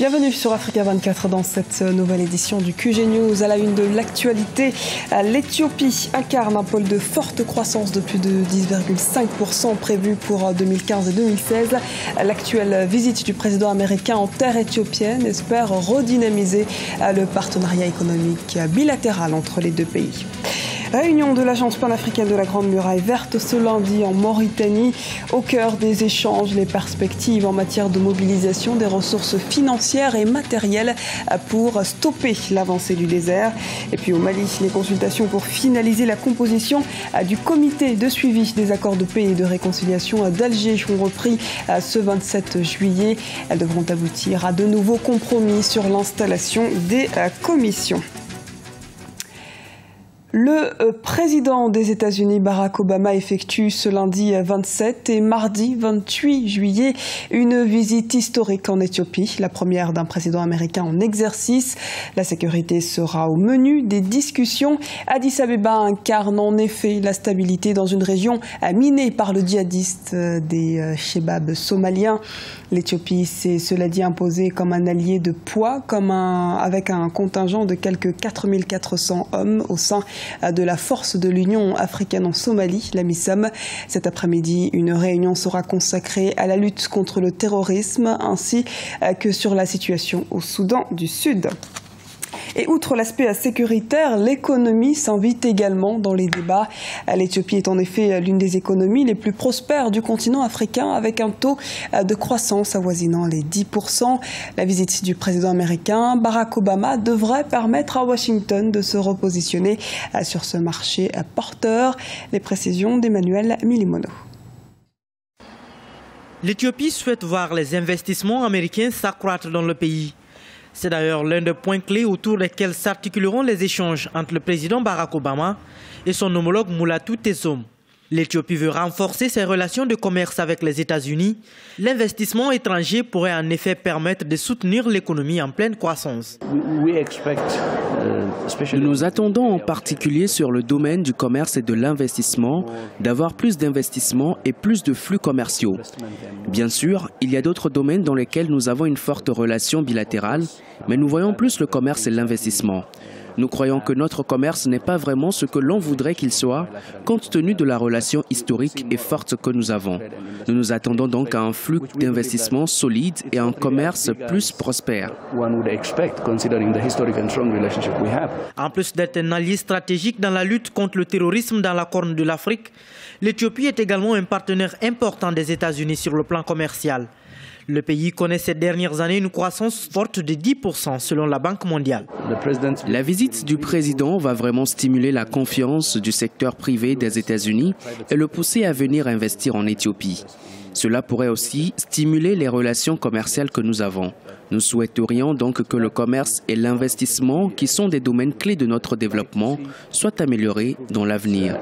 Bienvenue sur Africa 24 dans cette nouvelle édition du QG News. À la une de l'actualité, l'Éthiopie incarne un pôle de forte croissance de plus de 10,5% prévu pour 2015 et 2016. L'actuelle visite du président américain en terre éthiopienne espère redynamiser le partenariat économique bilatéral entre les deux pays. Réunion de l'Agence panafricaine de la Grande Muraille Verte ce lundi en Mauritanie. Au cœur des échanges, les perspectives en matière de mobilisation des ressources financières et matérielles pour stopper l'avancée du désert. Et puis au Mali, les consultations pour finaliser la composition du comité de suivi des accords de paix et de réconciliation d'Alger ont repris ce 27 juillet. Elles devront aboutir à de nouveaux compromis sur l'installation des commissions. Le président des États-Unis, Barack Obama, effectue ce lundi 27 et mardi 28 juillet une visite historique en Éthiopie, la première d'un président américain en exercice. La sécurité sera au menu des discussions. Addis Abeba incarne en effet la stabilité dans une région minée par le djihadiste des Chebabs somaliens. L'Éthiopie s'est cela dit imposée comme un allié de poids, avec un contingent de quelques 4400 hommes au sein de la force de l'Union africaine en Somalie, la MISOM. Cet après-midi, une réunion sera consacrée à la lutte contre le terrorisme ainsi que sur la situation au Soudan du Sud. Et outre l'aspect sécuritaire, l'économie s'invite également dans les débats. L'Éthiopie est en effet l'une des économies les plus prospères du continent africain avec un taux de croissance avoisinant les 10%. La visite du président américain Barack Obama devrait permettre à Washington de se repositionner sur ce marché porteur. Les précisions d'Emmanuel Milimono. L'Éthiopie souhaite voir les investissements américains s'accroître dans le pays. C'est d'ailleurs l'un des points clés autour desquels s'articuleront les échanges entre le président Barack Obama et son homologue Mulatu Teshome. L'Éthiopie veut renforcer ses relations de commerce avec les États-Unis. L'investissement étranger pourrait en effet permettre de soutenir l'économie en pleine croissance. Nous nous attendons en particulier sur le domaine du commerce et de l'investissement, d'avoir plus d'investissements et plus de flux commerciaux. Bien sûr, il y a d'autres domaines dans lesquels nous avons une forte relation bilatérale, mais nous voyons plus le commerce et l'investissement. Nous croyons que notre commerce n'est pas vraiment ce que l'on voudrait qu'il soit, compte tenu de la relation historique et forte que nous avons. Nous nous attendons donc à un flux d'investissement solide et un commerce plus prospère. En plus d'être un allié stratégique dans la lutte contre le terrorisme dans la Corne de l'Afrique, l'Éthiopie est également un partenaire important des États-Unis sur le plan commercial. Le pays connaît ces dernières années une croissance forte de 10% selon la Banque mondiale. La visite du président va vraiment stimuler la confiance du secteur privé des États-Unis et le pousser à venir investir en Éthiopie. Cela pourrait aussi stimuler les relations commerciales que nous avons. Nous souhaiterions donc que le commerce et l'investissement, qui sont des domaines clés de notre développement, soient améliorés dans l'avenir.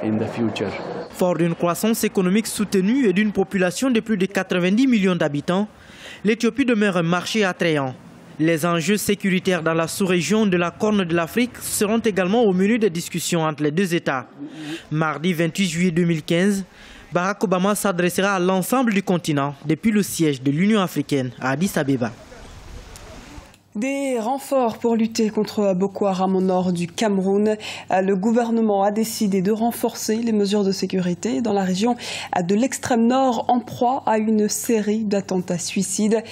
Fort d'une croissance économique soutenue et d'une population de plus de 90 millions d'habitants, l'Éthiopie demeure un marché attrayant. Les enjeux sécuritaires dans la sous-région de la Corne de l'Afrique seront également au menu des discussions entre les deux États. Mardi 28 juillet 2015, Barack Obama s'adressera à l'ensemble du continent depuis le siège de l'Union africaine à Addis Abeba. Des renforts pour lutter contre Boko Haram au nord du Cameroun. Le gouvernement a décidé de renforcer les mesures de sécurité dans la région de l'extrême nord en proie à une série d'attentats suicides.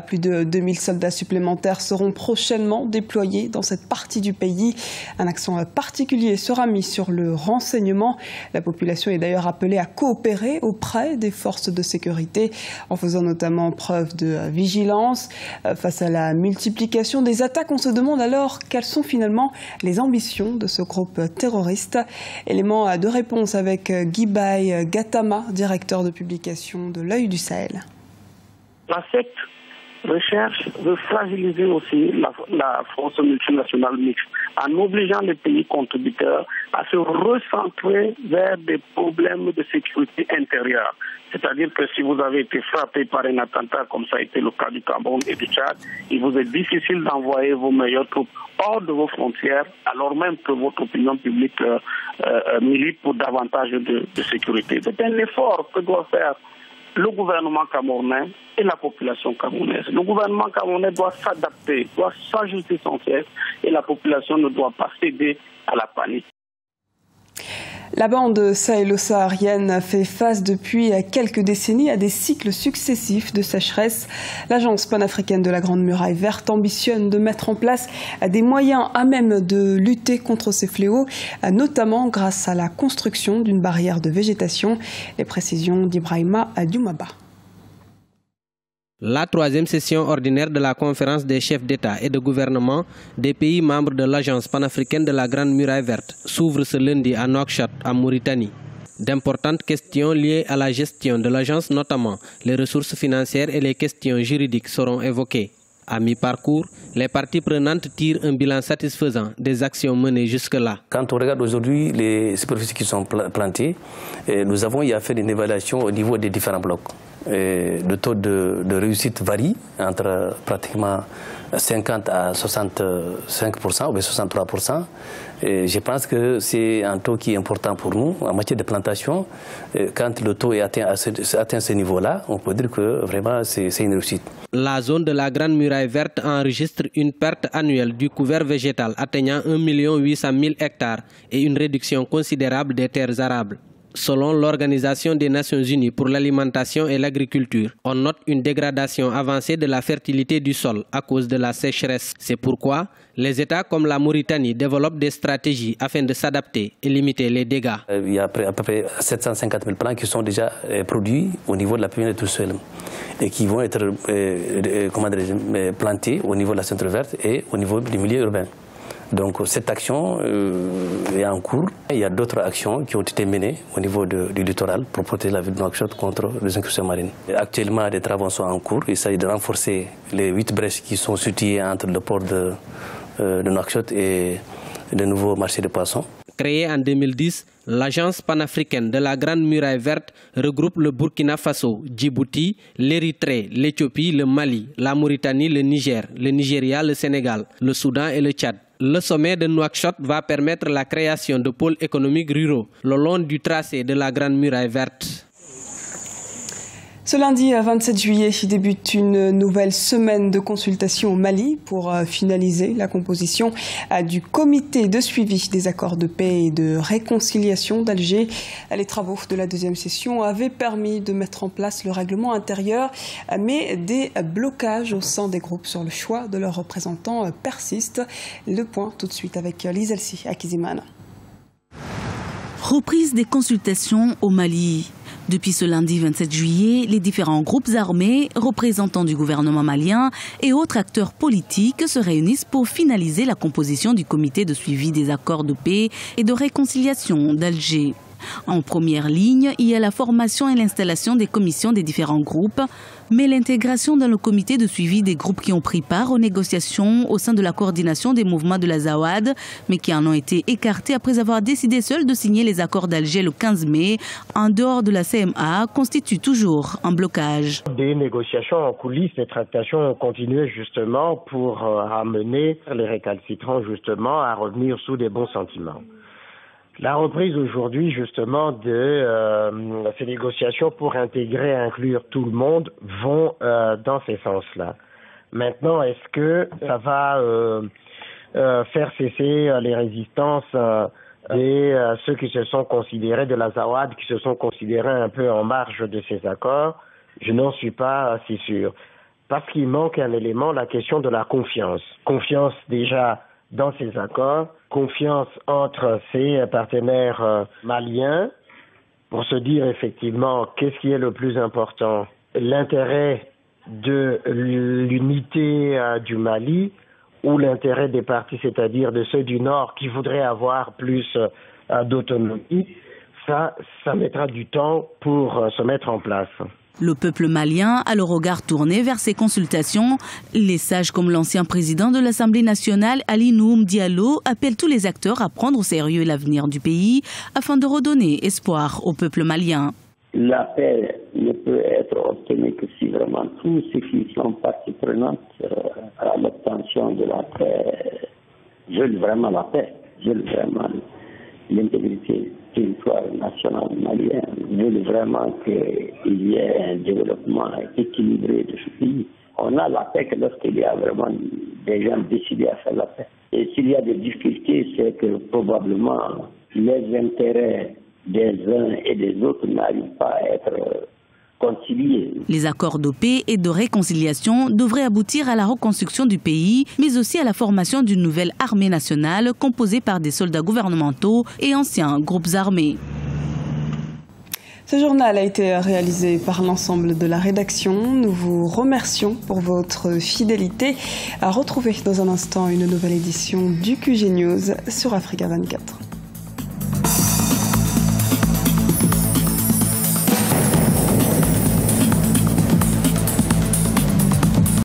Plus de 2000 soldats supplémentaires seront prochainement déployés dans cette partie du pays. Un accent particulier sera mis sur le renseignement. La population est d'ailleurs appelée à coopérer auprès des forces de sécurité en faisant notamment preuve de vigilance face à la multiplication des attaques. On se demande alors quelles sont finalement les ambitions de ce groupe terroriste. Élément de réponse avec Guibaï Gatama, directeur de publication de l'Œil du Sahel. La secte recherche de fragiliser aussi la force multinationale mixte en obligeant les pays contributeurs à se recentrer vers des problèmes de sécurité intérieure. C'est-à-dire que si vous avez été frappé par un attentat comme ça a été le cas du Cameroun et du Tchad, il vous est difficile d'envoyer vos meilleures troupes hors de vos frontières, alors même que votre opinion publique milite pour davantage de sécurité. C'est un effort que doit faire le gouvernement camerounais et la population camerounaise. Le gouvernement camerounais doit s'adapter, doit s'ajuster sans cesse et la population ne doit pas céder à la panique. La bande sahélo-saharienne fait face depuis quelques décennies à des cycles successifs de sécheresse. L'Agence panafricaine de la Grande Muraille Verte ambitionne de mettre en place des moyens à même de lutter contre ces fléaux, notamment grâce à la construction d'une barrière de végétation. Les précisions d'Ibrahima Dioumaba. La troisième session ordinaire de la conférence des chefs d'État et de gouvernement des pays membres de l'Agence panafricaine de la Grande Muraille Verte s'ouvre ce lundi à Nouakchott, en Mauritanie. D'importantes questions liées à la gestion de l'agence, notamment les ressources financières et les questions juridiques, seront évoquées. À mi-parcours, les parties prenantes tirent un bilan satisfaisant des actions menées jusque-là. Quand on regarde aujourd'hui les superficies qui sont plantées, nous avons fait une évaluation au niveau des différents blocs. Le taux de réussite varie entre pratiquement 50 à 65% ou 63%. Et je pense que c'est un taux qui est important pour nous en matière de plantation. Quand le taux est atteint ce niveau-là, on peut dire que vraiment c'est une réussite. La zone de la Grande Muraille Verte enregistre une perte annuelle du couvert végétal atteignant 1 800 000 hectares et une réduction considérable des terres arables. Selon l'Organisation des Nations Unies pour l'alimentation et l'agriculture, on note une dégradation avancée de la fertilité du sol à cause de la sécheresse. C'est pourquoi les États comme la Mauritanie développent des stratégies afin de s'adapter et limiter les dégâts. Il y a à peu près 750 000 plants qui sont déjà produits au niveau de la période de Toussaint et qui vont être plantés au niveau de la centre verte et au niveau du milieu urbain. Donc cette action est en cours. Il y a d'autres actions qui ont été menées au niveau du littoral pour protéger la ville de Nouakchott contre les incursions marines. Actuellement, des travaux sont en cours. Il s'agit de renforcer les 8 brèches qui sont situées entre le port de Nouakchott et le nouveau marché de poissons. Créée en 2010, l'Agence panafricaine de la Grande Muraille Verte regroupe le Burkina Faso, Djibouti, l'Érythrée, l'Éthiopie, le Mali, la Mauritanie, le Niger, le Nigeria, le Sénégal, le Soudan et le Tchad. Le sommet de Nouakchott va permettre la création de pôles économiques ruraux le long du tracé de la Grande Muraille Verte. Ce lundi 27 juillet débute une nouvelle semaine de consultation au Mali pour finaliser la composition du comité de suivi des accords de paix et de réconciliation d'Alger. Les travaux de la deuxième session avaient permis de mettre en place le règlement intérieur, mais des blocages au sein des groupes sur le choix de leurs représentants persistent. Le point tout de suite avec Lise Elsi Akizimana. Reprise des consultations au Mali. Depuis ce lundi 27 juillet, les différents groupes armés, représentants du gouvernement malien et autres acteurs politiques se réunissent pour finaliser la composition du comité de suivi des accords de paix et de réconciliation d'Alger. En première ligne, il y a la formation et l'installation des commissions des différents groupes, mais l'intégration dans le comité de suivi des groupes qui ont pris part aux négociations au sein de la coordination des mouvements de la Zawad, mais qui en ont été écartés après avoir décidé seuls de signer les accords d'Alger le 15 mai, en dehors de la CMA, constitue toujours un blocage. Des négociations en coulisses, des tractations ont continué justement pour amener les récalcitrants justement à revenir sous des bons sentiments. La reprise aujourd'hui justement de ces négociations pour intégrer et inclure tout le monde vont dans ces sens-là. Maintenant, est-ce que ça va faire cesser les résistances et ceux qui se sont considérés de la Zawad, qui se sont considérés un peu en marge de ces accords? Je n'en suis pas si sûr. Parce qu'il manque un élément, la question de la confiance. Confiance déjà dans ces accords, confiance entre ces partenaires maliens pour se dire effectivement qu'est-ce qui est le plus important, l'intérêt de l'unité du Mali ou l'intérêt des partis, c'est-à-dire de ceux du Nord qui voudraient avoir plus d'autonomie. Ça mettra du temps pour se mettre en place. Le peuple malien a le regard tourné vers ces consultations. Les sages comme l'ancien président de l'Assemblée nationale, Ali Noum Diallo, appellent tous les acteurs à prendre au sérieux l'avenir du pays afin de redonner espoir au peuple malien. La paix ne peut être obtenue que si vraiment tous ceux qui sont partie prenante à l'obtention de la paix veulent vraiment la paix, veulent vraiment l'intégrité territoire national malien veulent vraiment qu'il y ait un développement équilibré de ce pays. On a la paix que lorsqu'il y a vraiment des gens décidés à faire la paix. Et s'il y a des difficultés, c'est que probablement les intérêts des uns et des autres n'arrivent pas à être conciliés. Les accords de paix et de réconciliation devraient aboutir à la reconstruction du pays, mais aussi à la formation d'une nouvelle armée nationale composée par des soldats gouvernementaux et anciens groupes armés. Ce journal a été réalisé par l'ensemble de la rédaction. Nous vous remercions pour votre fidélité. À retrouver dans un instant une nouvelle édition du QG News sur Africa 24.